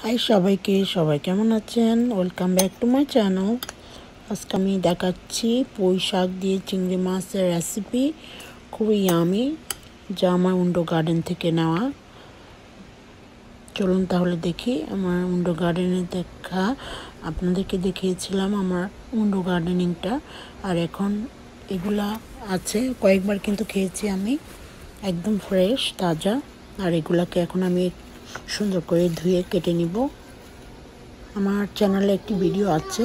High সবাইকে, সবাই কেমন আছেন? Welcome back to my channel. আজকে আমি দেখাচ্ছি পুঁই শাক দিয়ে চিংড়ি মাছের রেসিপি, খুবই ইয়ামি, যা আমার উইন্ডো গার্ডেন থেকে নেওয়া। চলুন তাহলে দেখি। আমার উইন্ডো গার্ডেনে দেখা আপনাদেরকে দেখিয়েছিলাম আমার উইন্ডো গার্ডেনিংটা, আর এখন এগুলা আছে। কয়েকবার কিন্তু খেয়েছি আমি, একদম ফ্রেশ তাজা। আর এগুলাকে এখন আমি সুন্দর করে ধুয়ে কেটে নিব। আমার চ্যানেলে একটি ভিডিও আছে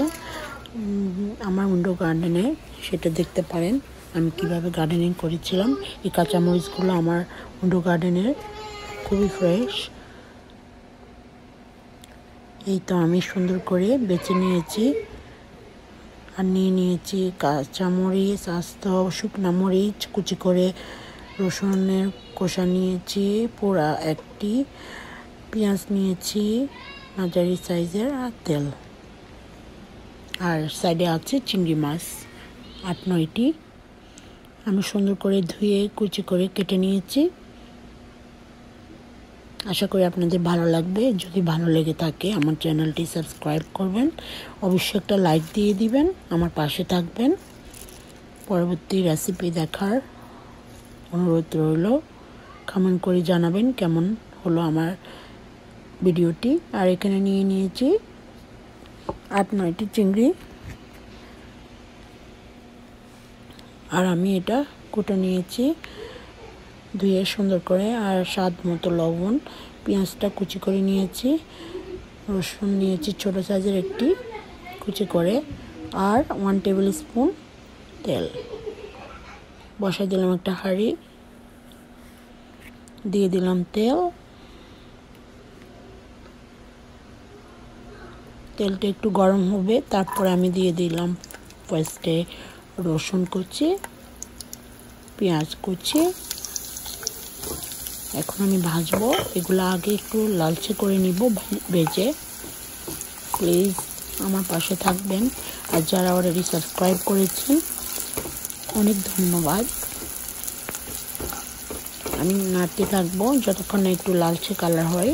আমার উইন্ডো গার্ডেনে, সেটা দেখতে পারেন আমি কিভাবে গার্ডেনিং করেছিলাম। এই কাঁচামরিচগুলো আমার উইন্ডো গার্ডেনের, খুবই ফ্রেশ। এই তো আমি সুন্দর করে বেছে নিয়েছি, আর নিয়ে নিয়েছি কাঁচামরিচ, আস্ত শুকনা মরিচ কুচি করে, রসুনের কোষা নিয়েছি পোড়া একটি, পেঁয়াজ নিয়েছি মাঝারি সাইজের, আর তেল। আর সাইডে আছে চিংড়ি মাছ 8-9টি। আমি সুন্দর করে ধুয়ে কুচি করে কেটে নিয়েছি। আশা করি আপনাদের ভালো লাগবে। যদি ভালো লেগে থাকে আমার চ্যানেলটি সাবস্ক্রাইব করবেন, অবশ্যই একটা লাইক দিয়ে দিবেন, আমার পাশে থাকবেন। পরবর্তী রেসিপি দেখার অনুরোধ রইল। কমেন্ট করে জানাবেন কেমন হলো আমার ভিডিওটি। আর এখানে নিয়ে নিয়েছি 8-9টি চিংড়ি, আর আমি এটা কুটে নিয়েছি ধুয়ে সুন্দর করে। আর স্বাদ মতো লবণ, পেঁয়াজটা কুচি করে নিয়েছি, রসুন নিয়েছি ছোট সাইজের একটি কুচি করে, আর 1 টেবিল স্পুন তেল। বসাই দিলাম একটা হাঁড়ি, দিয়ে দিলাম তেল। তেলটা একটু গরম হবে, তারপরে আমি দিয়ে দিলাম ফার্স্টে রসুন কুচি, পেঁয়াজ কুচি। এখন আমি ভাজবো এগুলো, আগে একটু লালচে করে নিব ভেজে। প্লিজ আমার পাশে থাকবেন, আর যারা অলরেডি সাবস্ক্রাইব করেছেন অনেক ধন্যবাদ। আমি নাড়তে থাকবো যতক্ষণ না একটু লালচে কালার হয়।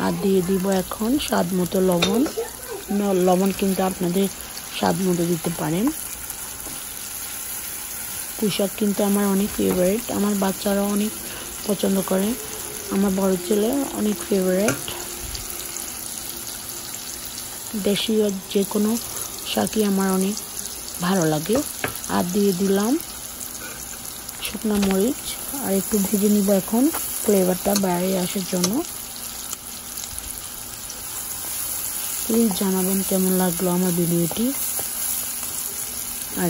আর দিয়ে দিব এখন স্বাদ মতো লবণ। লবণ কিন্তু আপনাদের স্বাদ মতো দিতে পারেন। পুঁই শাক কিন্তু আমার অনেক ফেভারিট, আমার বাচ্চারাও অনেক পছন্দ করে, আমার বড় ছেলে অনেক ফেভারিট। দেশীয় যে কোনো শাকই আমার অনেক ভালো লাগে। আর দিয়ে দিলাম শুকনো মরিচ, আর একটু ভেজে নিব এখন ফ্লেভারটা বাইরে আসার জন্য। প্লিজ জানাবেন কেমন লাগলো আমার ভিডিওটি, আর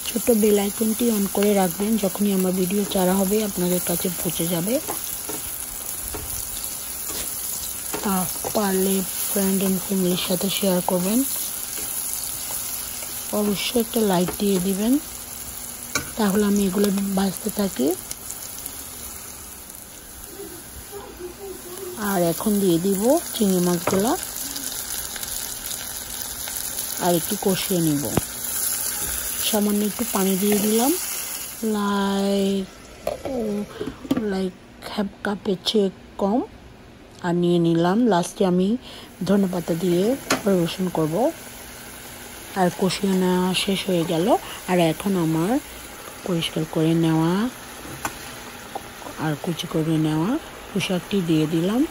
ছোট্ট বেল আইকনটি অন করে রাখবেন, যখনই আমার ভিডিও ছাড়া হবে আপনাদের কাছে পৌঁছে যাবে। আর পারলে ফ্রেন্ড এন্ড ফ্যামিলির সাথে শেয়ার করবেন। অবশ্যই একটা লাইক দিয়ে দিবেন, তাহলে আমি এগুলো ভাজতে থাকি। আর এখন দিয়ে দিব চিংড়ি মাছগুলা, আর একটু কষিয়ে নিব। সামান্য একটু পানি দিয়ে দিলাম, লাইক হাফ কাপের চেয়ে কম। আর নিয়ে নিলাম, লাস্টে আমি ধনেপাতা দিয়ে পরিবেশন করব। আর কষিয়ে নেওয়া শেষ হয়ে গেল। আর এখন আমার পরিষ্কার করে নেওয়া আর কুচি করে নেওয়া পুঁই শাকটি দিয়ে দিলাম।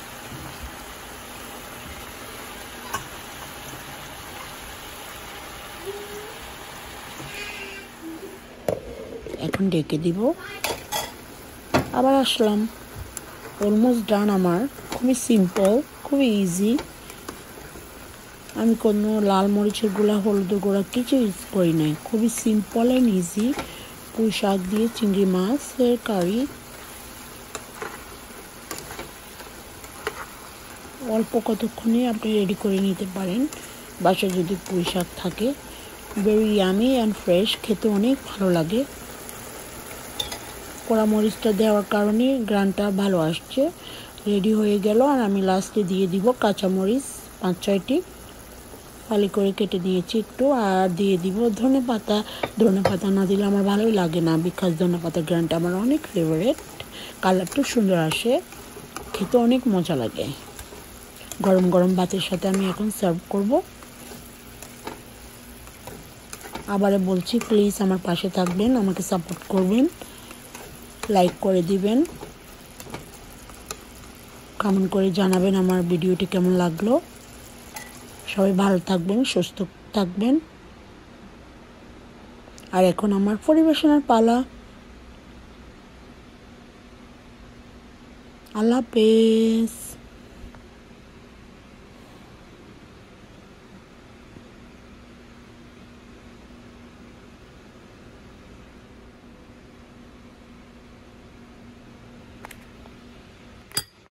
এখন ঢেকে দিব, আবার আসলাম। অলমোস্ট ডান আমার, খুবই সিম্পল, খুবই ইজি। আমি কোনো লাল মরিচের গুঁড়া, হলুদের গুঁড়া কিছু ইউজ করি নাই। খুবই সিম্পল অ্যান্ড ইজি পুঁই শাক দিয়ে চিংড়ি মাছের কারি। অল্প কতক্ষণে আপনি রেডি করে নিতে পারেন বাসায় যদি পুঁই শাক থাকে। ভেরি ইয়ামি অ্যান্ড ফ্রেশ, খেতে অনেক ভালো লাগে। পোড়া মরিচটা দেওয়ার কারণে গ্রানটা ভালো আসছে। রেডি হয়ে গেল। আর আমি লাস্টে দিয়ে দিব কাঁচামরিচ 5-6টি। ফালি করে কেটে দিয়েছি একটু, আর দিয়ে দিব ধনেপাতা। ধনেপাতা না দিলে আমার ভালোই লাগে না, বিকজ ধনেপাতার গ্রানটা আমার অনেক ফেভারিট। কালারটা সুন্দর আসে, খেতে অনেক মজা লাগে। গরম গরম ভাতের সাথে আমি এখন সার্ভ করব। আবারও বলছি, প্লিজ আমার পাশে থাকবেন, আমাকে সাপোর্ট করবেন, লাইক করে দিবেন, কমেন্ট করে জানাবেন আমার ভিডিওটি কেমন লাগলো। সবাই ভালো থাকবেন, সুস্থ থাকবেন। আর এখন আমার পরিবেশনার পালা। আল্লাহ হাফেজ।